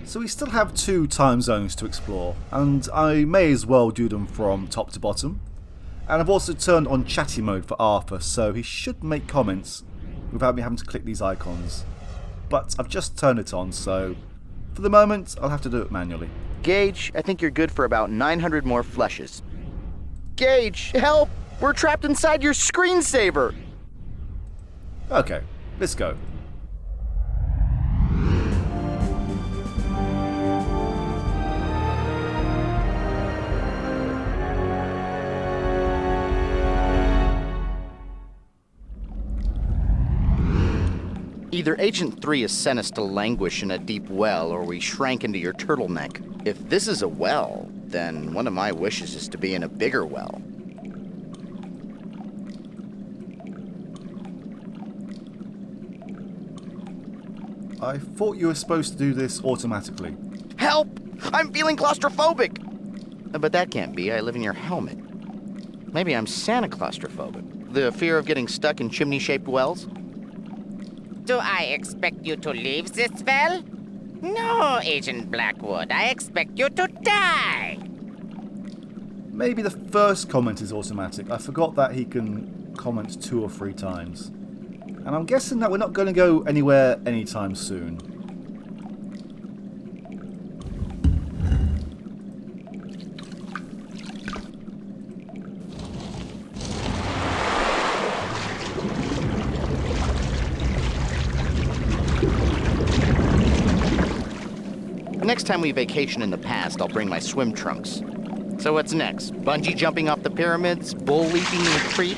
So we still have 2 time zones to explore, and I may as well do them from top to bottom. And I've also turned on chatty mode for Arthur, so he should make comments without me having to click these icons. But I've just turned it on, so for the moment I'll have to do it manually. Gage, I think you're good for about 900 more flushes. Gage, help! We're trapped inside your screensaver! Okay, let's go. Either Agent 3 has sent us to languish in a deep well, or we shrank into your turtleneck. If this is a well, then one of my wishes is to be in a bigger well. I thought you were supposed to do this automatically. Help! I'm feeling claustrophobic! But that can't be. I live in your helmet. Maybe I'm Santa claustrophobic. The fear of getting stuck in chimney-shaped wells? Do I expect you to leave this well? No, Agent Blackwood. I expect you to die. Maybe the first comment is automatic. I forgot that he can comment 2 or 3 times. And I'm guessing that we're not going to go anywhere anytime soon. Next time we vacation in the past, I'll bring my swim trunks. So what's next? Bungee jumping off the pyramids? Bull leaping in a retreat?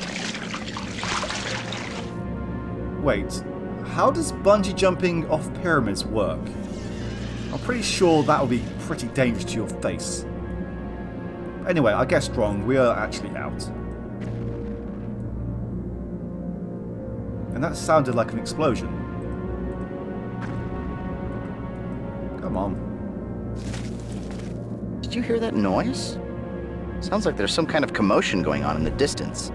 Wait, how does bungee jumping off pyramids work? I'm pretty sure that would be pretty dangerous to your face. Anyway, I guess wrong. We are actually out. And that sounded like an explosion. Come on. Did you hear that noise? Sounds like there's some kind of commotion going on in the distance.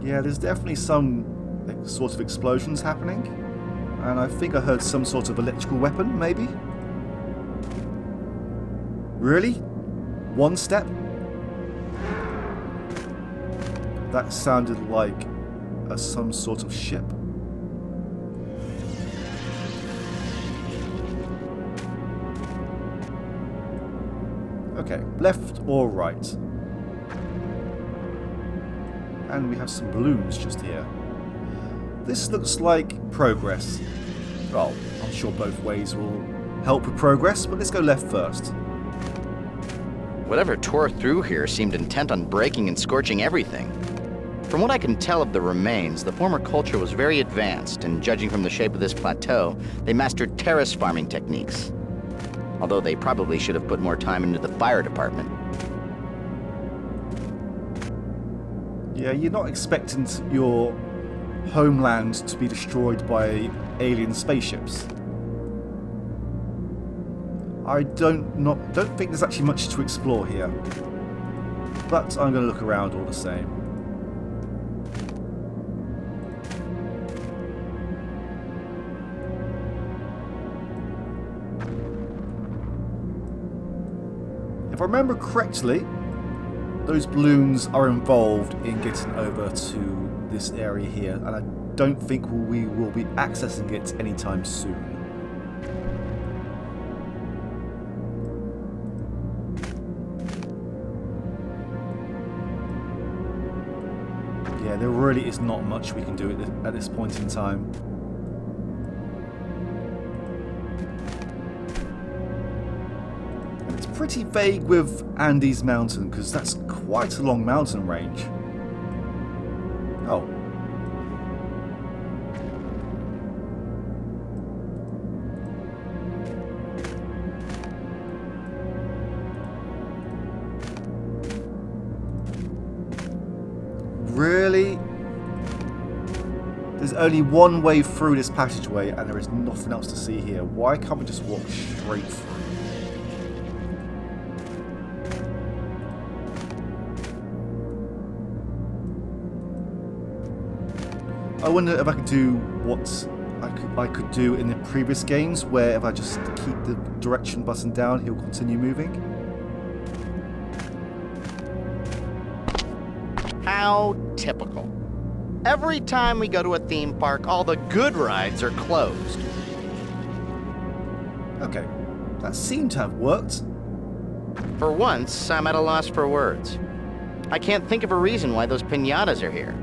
Yeah, there's definitely some sort of explosions happening. And I think I heard some sort of electrical weapon, maybe? Really? 1 step? That sounded like some sort of ship. Okay, left or right? And we have some balloons just here. This looks like progress. Well, I'm sure both ways will help with progress, but let's go left first. Whatever tore through here seemed intent on breaking and scorching everything. From what I can tell of the remains, the former culture was very advanced, and judging from the shape of this plateau, they mastered terrace farming techniques. Although they probably should have put more time into the fire department. Yeah, you're not expecting your homeland to be destroyed by alien spaceships. I don't think there's actually much to explore here. But I'm going to look around all the same. If I remember correctly, those balloons are involved in getting over to this area here, and I don't think we will be accessing it anytime soon. Yeah, there really is not much we can do at this point in time. And it's pretty vague with Andes Mountain, because that's quite a long mountain range. Oh. Really? There's only one way through this passageway and there is nothing else to see here. Why can't we just walk straight through? I wonder if I could do what I could do in the previous games, where if I just keep the direction button down, he'll continue moving. How typical. Every time we go to a theme park, all the good rides are closed. Okay, that seemed to have worked. For once, I'm at a loss for words. I can't think of a reason why those piñatas are here.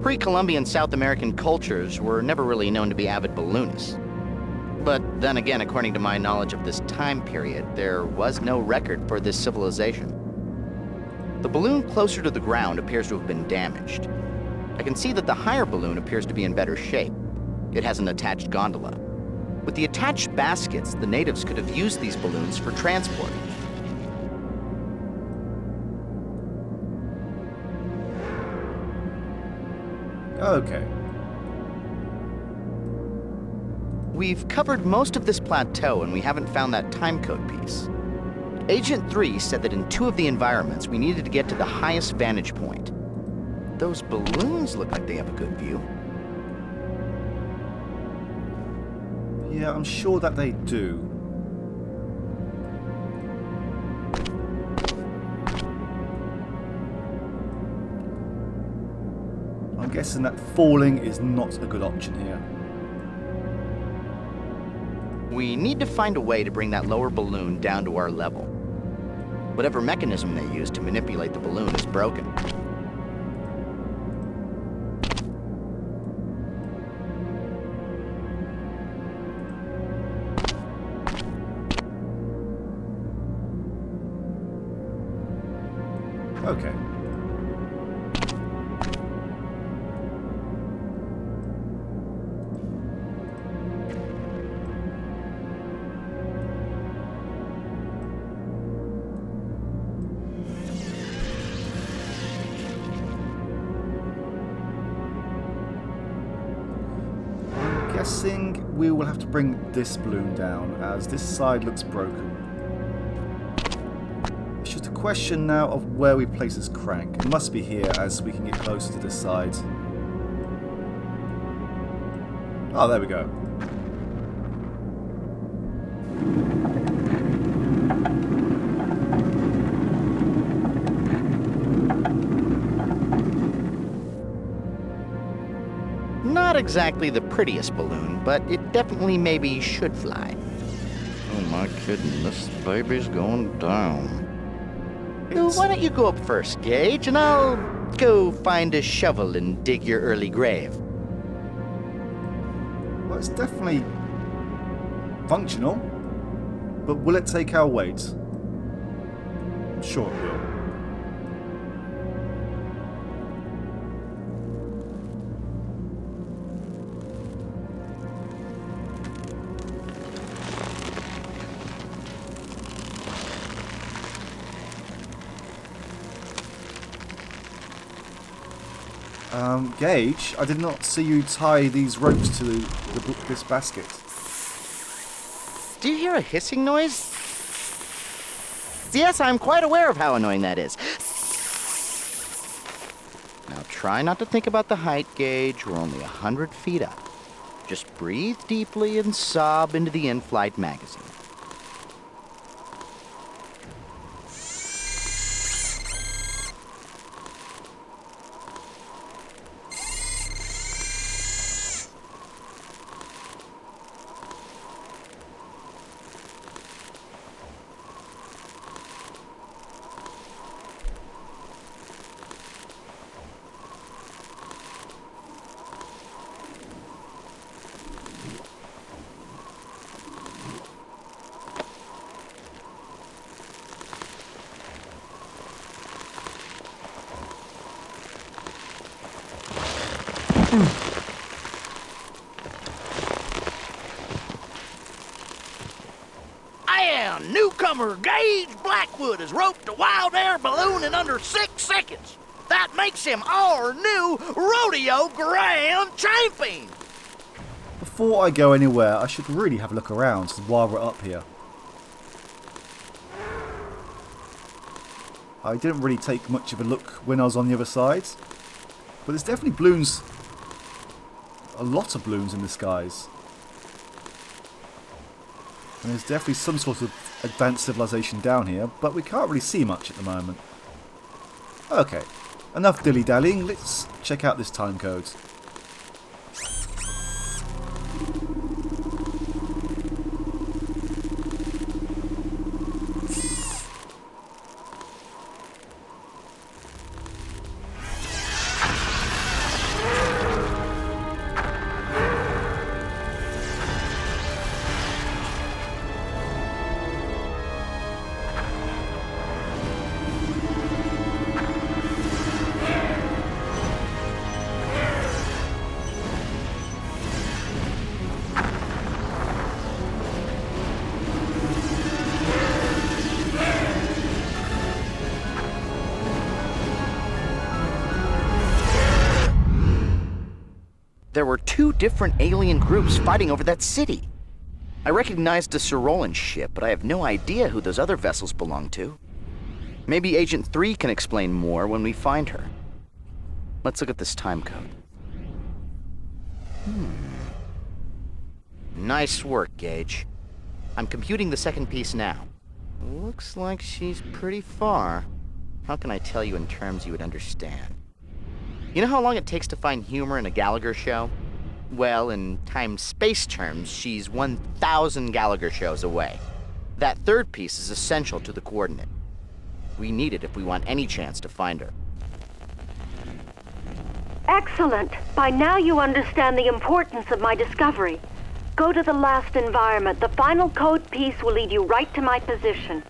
Pre-Columbian South American cultures were never really known to be avid balloonists. But then again, according to my knowledge of this time period, there was no record for this civilization. The balloon closer to the ground appears to have been damaged. I can see that the higher balloon appears to be in better shape. It has an attached gondola. With the attached baskets, the natives could have used these balloons for transport. Okay. We've covered most of this plateau and we haven't found that timecode piece. Agent 3 said that in 2 of the environments we needed to get to the highest vantage point. Those balloons look like they have a good view. Yeah, I'm sure that they do. I'm guessing that falling is not a good option here. We need to find a way to bring that lower balloon down to our level. Whatever mechanism they use to manipulate the balloon is broken. Okay. I'm guessing we will have to bring this balloon down, as this side looks broken. It's just a question now of where we place this crank. It must be here, as we can get closer to this side. Oh, there we go. Not exactly the prettiest balloon, but it definitely maybe should fly. Oh my goodness, this baby's going down. Why don't you go up first, Gage, and I'll go find a shovel and dig your early grave. Well, it's definitely functional, but will it take our weight? I'm sure it will. Gage, I did not see you tie these ropes to this basket. Do you hear a hissing noise? Yes, I'm quite aware of how annoying that is. Now try not to think about the height, Gage. We're only 100 feet up. Just breathe deeply and sob into the in-flight magazine. Newcomer Gage Blackwood has roped a wild air balloon in under 6 seconds. That makes him our new rodeo grand champion. Before I go anywhere, I should really have a look around while we're up here. I didn't really take much of a look when I was on the other side, but there's definitely balloons a lot of balloons in the skies. And there's definitely some sort of advanced civilization down here, but we can't really see much at the moment. Okay, enough dilly-dallying, let's check out this time code. There were two different alien groups fighting over that city. I recognized a Cyrolan ship, but I have no idea who those other vessels belong to. Maybe Agent 3 can explain more when we find her. Let's look at this time code. Nice work, Gage. I'm computing the second piece now. Looks like she's pretty far. How can I tell you in terms you would understand? You know how long it takes to find humor in a Gallagher show? Well, in time-space terms, she's 1,000 Gallagher shows away. That third piece is essential to the coordinate. We need it if we want any chance to find her. Excellent. By now you understand the importance of my discovery. Go to the last environment. The final code piece will lead you right to my position.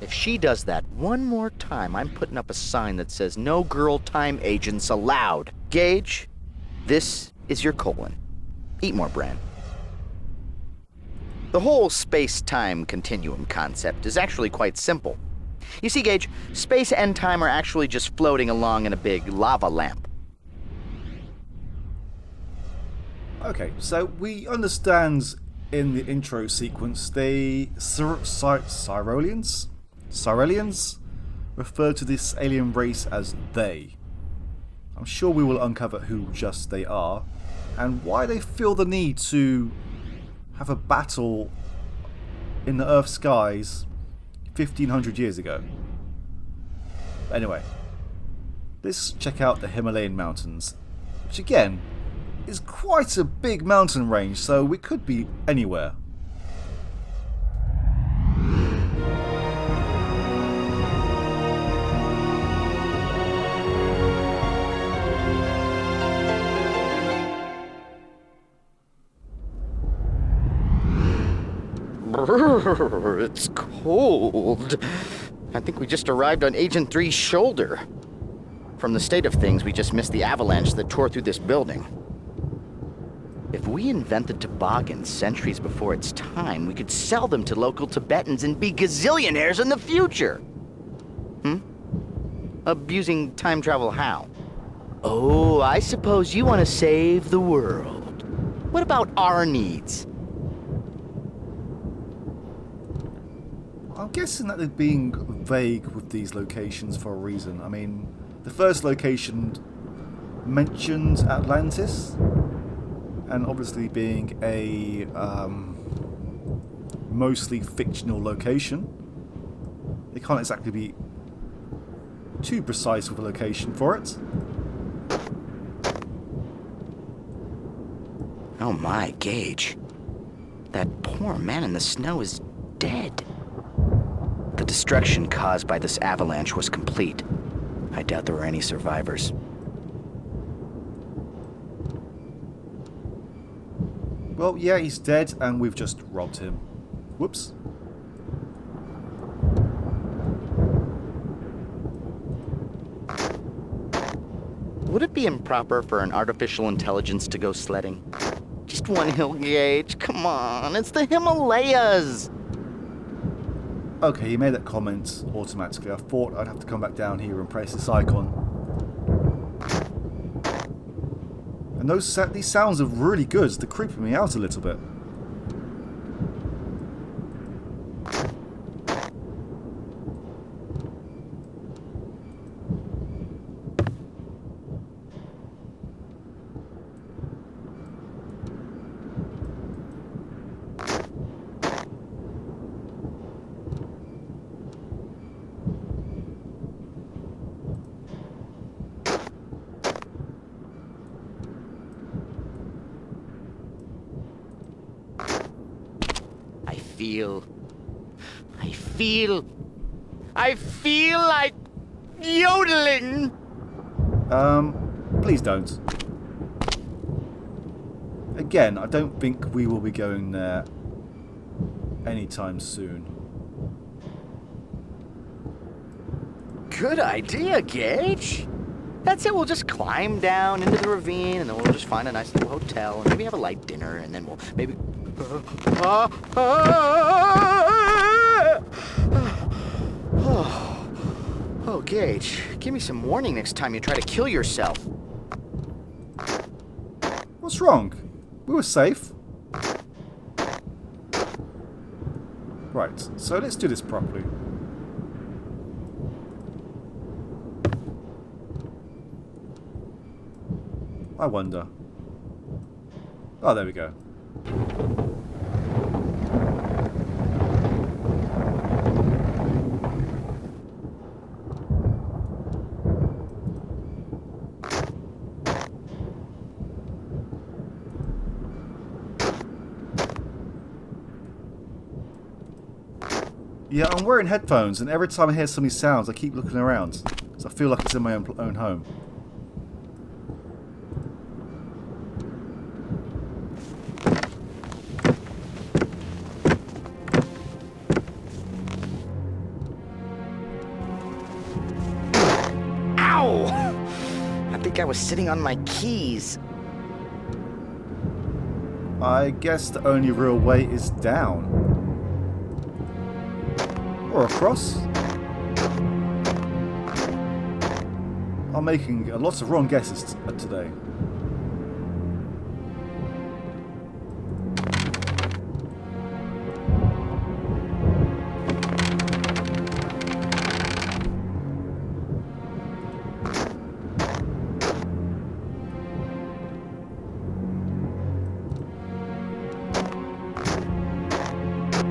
If she does that one more time, I'm putting up a sign that says no girl time agents allowed. Gage, this is your colon. Eat more, Bran. The whole space-time continuum concept is actually quite simple. You see, Gage, space and time are actually just floating along in a big lava lamp. Okay, so we understand in the intro sequence the Cyrolians refer to this alien race as they. I'm sure we will uncover who just they are and why they feel the need to have a battle in the Earth's skies 1500 years ago. Anyway, let's check out the Himalayan mountains, which again is quite a big mountain range, so we could be anywhere. It's cold. I think we just arrived on Agent 3's shoulder. From the state of things, we just missed the avalanche that tore through this building. If we invented toboggans centuries before its time, we could sell them to local Tibetans and be gazillionaires in the future. Abusing time travel how? Oh, I suppose you want to save the world. What about our needs? I'm guessing that they're being vague with these locations for a reason. I mean, the first location mentioned Atlantis, and obviously being a mostly fictional location, they can't exactly be too precise with a location for it. Oh my, Gage. That poor man in the snow is dead. The destruction caused by this avalanche was complete. I doubt there were any survivors. Well, yeah, he's dead, and we've just robbed him. Whoops. Would it be improper for an artificial intelligence to go sledding? Just one hill, Gage. Come on, it's the Himalayas. Okay, he made that comment automatically. I thought I'd have to come back down here and press this icon. And these sounds are really good. They're creeping me out a little bit. feel like yodeling. Please don't. Again, I don't think we will be going there anytime soon. Good idea, Gage. That's it, we'll just climb down into the ravine, and then we'll just find a nice little hotel, and maybe have a light dinner, and then we'll maybe... Oh, Gage, give me some warning next time you try to kill yourself. What's wrong? We were safe. Right, so let's do this properly. I wonder. Oh, there we go. Yeah, I'm wearing headphones, and every time I hear some of these sounds, I keep looking around. So I feel like it's in my own home. Ow! I think I was sitting on my keys. I guess the only real way is down. Or across. I'm making lots of wrong guesses today.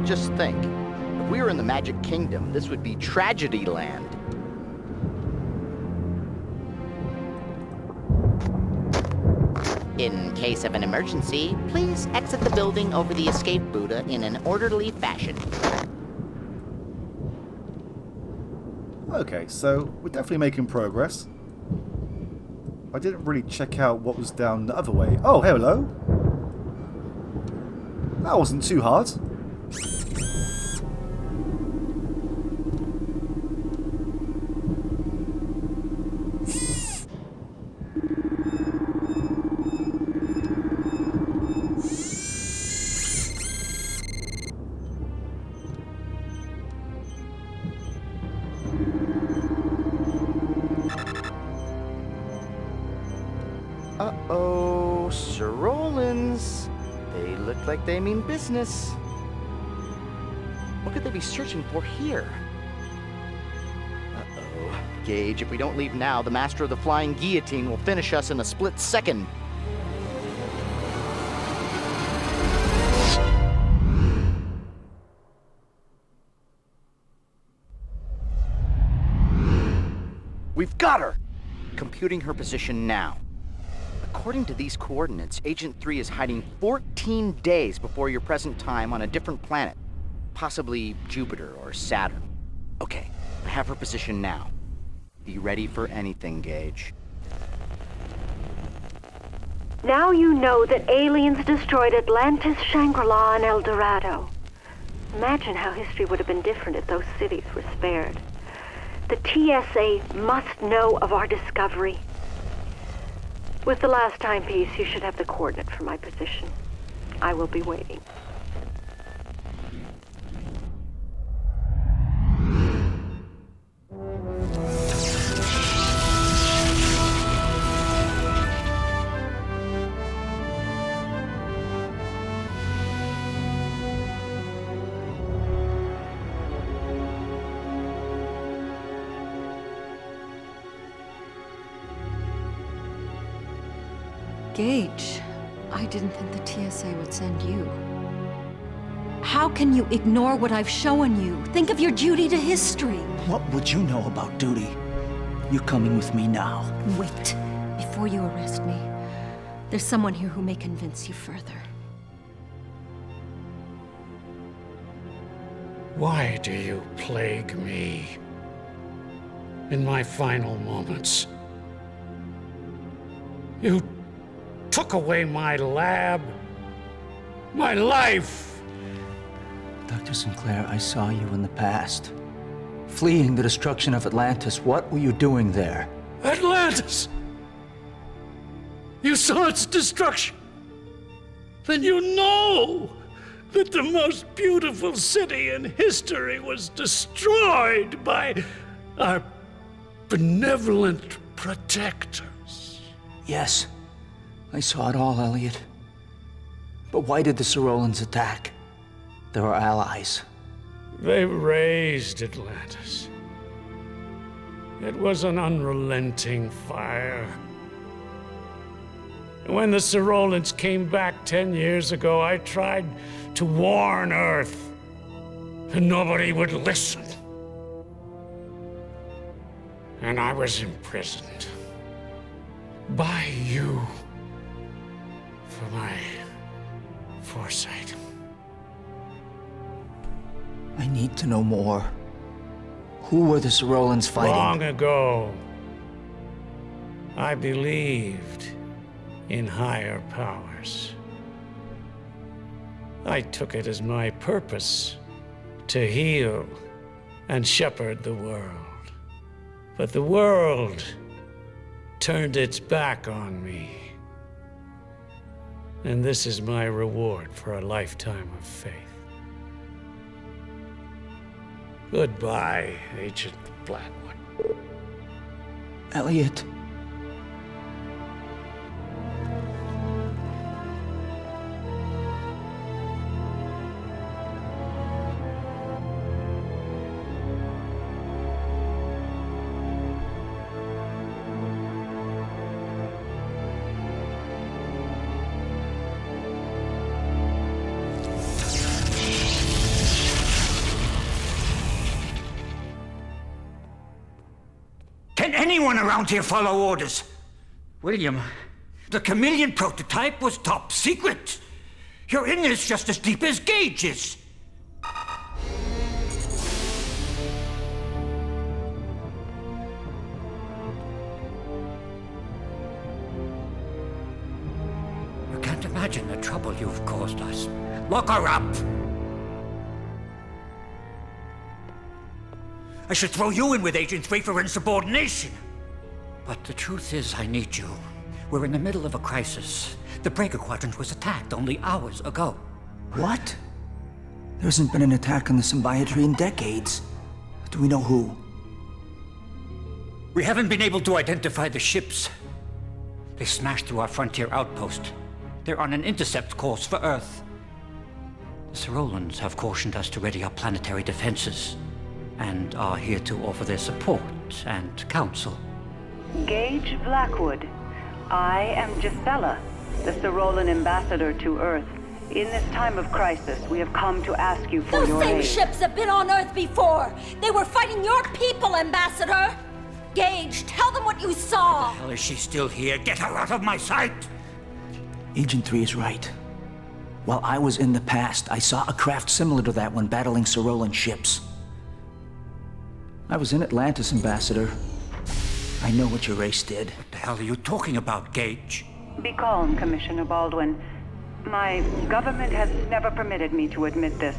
Just think, if we were in the Magic Kingdom, this would be Tragedy Land. In case of an emergency, please exit the building over the escape Buddha in an orderly fashion. Okay, so we're definitely making progress. I didn't really check out what was down the other way. Oh, hello. That wasn't too hard. Uh-oh, Sir Rollins. They look like they mean business. What could they be searching for here? Uh-oh. Gage, if we don't leave now, the Master of the Flying Guillotine will finish us in a split second. We've got her! Computing her position now. According to these coordinates, Agent 3 is hiding 14 days before your present time on a different planet. Possibly Jupiter or Saturn. Okay, I have her position now. Be ready for anything, Gage. Now you know that aliens destroyed Atlantis, Shangri-La, and El Dorado. Imagine how history would have been different if those cities were spared. The TSA must know of our discovery. With the last timepiece, you should have the coordinate for my position. I will be waiting. Gage, I didn't think the TSA would send you. How can you ignore what I've shown you? Think of your duty to history. What would you know about duty? You're coming with me now. Wait, before you arrest me, there's someone here who may convince you further. Why do you plague me in my final moments? You took away my lab, my life. Dr. Sinclair, I saw you in the past. Fleeing the destruction of Atlantis. What were you doing there? Atlantis! You saw its destruction. Then you know that the most beautiful city in history was destroyed by our benevolent protectors. Yes, I saw it all, Elliot. But why did the Sorolans attack? They were allies. They raised Atlantis. It was an unrelenting fire. When the Sorolans came back 10 years ago, I tried to warn Earth, and nobody would listen. And I was imprisoned by you for my foresight. I need to know more. Who were the Sorolans fighting? Long ago, I believed in higher powers. I took it as my purpose to heal and shepherd the world. But the world turned its back on me. And this is my reward for a lifetime of faith. Goodbye, Agent Blackwood. Elliot. Can anyone around here follow orders? William, the chameleon prototype was top secret. You're in this just as deep as Gage is. You can't imagine the trouble you've caused us. Lock her up! I should throw you in with Agent 3 for insubordination. But the truth is, I need you. We're in the middle of a crisis. The Breaker Quadrant was attacked only hours ago. What? There hasn't been an attack on the Symbiotree in decades. Do we know who? We haven't been able to identify the ships. They smashed through our frontier outpost. They're on an intercept course for Earth. The Sorolans have cautioned us to ready our planetary defenses, and are here to offer their support and counsel. Gage Blackwood. I am Gisela, the Sorolan ambassador to Earth. In this time of crisis, we have come to ask you for your aid. Those same ships have been on Earth before! They were fighting your people, Ambassador! Gage, tell them what you saw! Hell, is she still here? Get her out of my sight! Agent 3 is right. While I was in the past, I saw a craft similar to that one battling Sorolan ships. I was in Atlantis, Ambassador. I know what your race did. What the hell are you talking about, Gage? Be calm, Commissioner Baldwin. My government has never permitted me to admit this.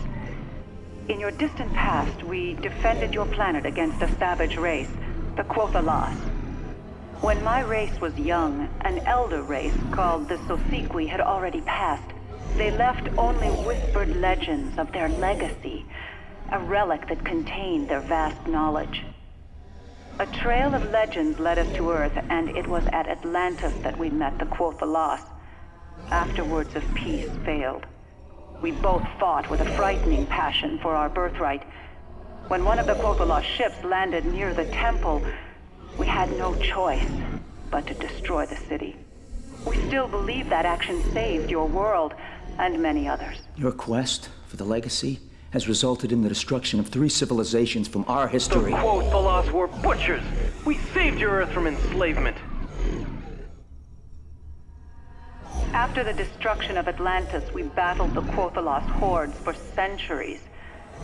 In your distant past, we defended your planet against a savage race, the Quothalas. When my race was young, an elder race called the Sosequi had already passed. They left only whispered legends of their legacy, a relic that contained their vast knowledge. A trail of legends led us to Earth, and it was at Atlantis that we met the Quothalas. After words of peace failed. We both fought with a frightening passion for our birthright. When one of the Quothalas ships landed near the temple, we had no choice but to destroy the city. We still believe that action saved your world, and many others. Your quest for the legacy has resulted in the destruction of 3 civilizations from our history. The Quothalas were butchers! We saved your Earth from enslavement! After the destruction of Atlantis, we battled the Quothalas hordes for centuries.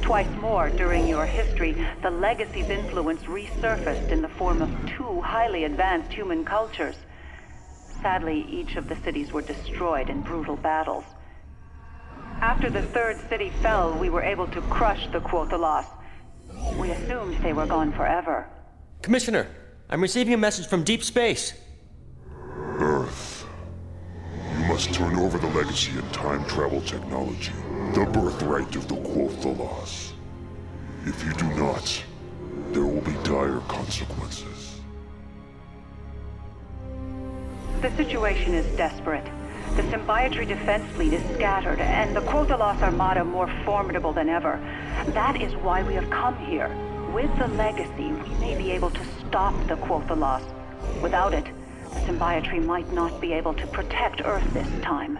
Twice more during your history, the Legacy's influence resurfaced in the form of two highly advanced human cultures. Sadly, each of the cities were destroyed in brutal battles. After the third city fell, we were able to crush the Quothalos. We assumed they were gone forever. Commissioner, I'm receiving a message from deep space. Earth. You must turn over the Legacy and time travel technology, the birthright of the Quothalos. If you do not, there will be dire consequences. The situation is desperate. The Symbiotree defense fleet is scattered, and the Quothalos Armada more formidable than ever. That is why we have come here. With the Legacy, we may be able to stop the Quothalos. Without it, the Symbiotree might not be able to protect Earth this time.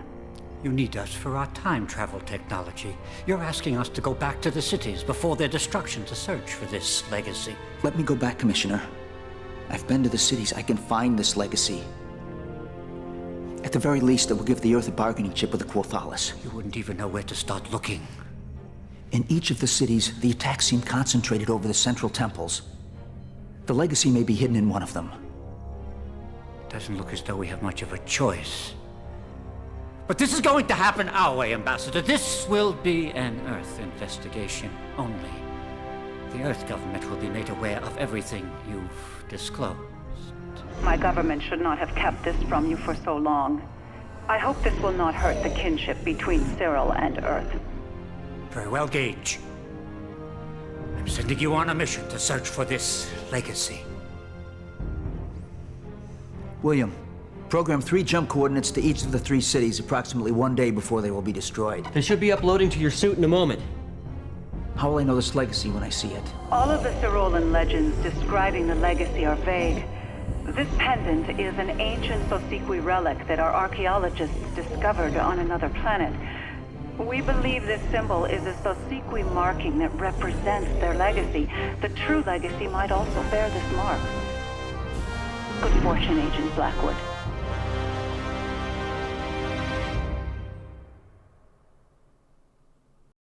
You need us for our time travel technology. You're asking us to go back to the cities before their destruction to search for this Legacy. Let me go back, Commissioner. I've been to the cities. I can find this Legacy. At the very least, it will give the Earth a bargaining chip with the Quothalos. You wouldn't even know where to start looking. In each of the cities, the attacks seem concentrated over the central temples. The Legacy may be hidden in one of them. Doesn't look as though we have much of a choice. But this is going to happen our way, Ambassador. This will be an Earth investigation only. The Earth government will be made aware of everything you've disclosed. My government should not have kept this from you for so long. I hope this will not hurt the kinship between Cyril and Earth. Very well, Gage. I'm sending you on a mission to search for this Legacy. William, program 3 jump coordinates to each of the 3 cities approximately 1 day before they will be destroyed. They should be uploading to your suit in a moment. How will I know this Legacy when I see it? All of the Cyrolan legends describing the Legacy are vague. This pendant is an ancient Sosequi relic that our archaeologists discovered on another planet. We believe this symbol is a Sosequi marking that represents their legacy. The true Legacy might also bear this mark. Good fortune, Agent Blackwood.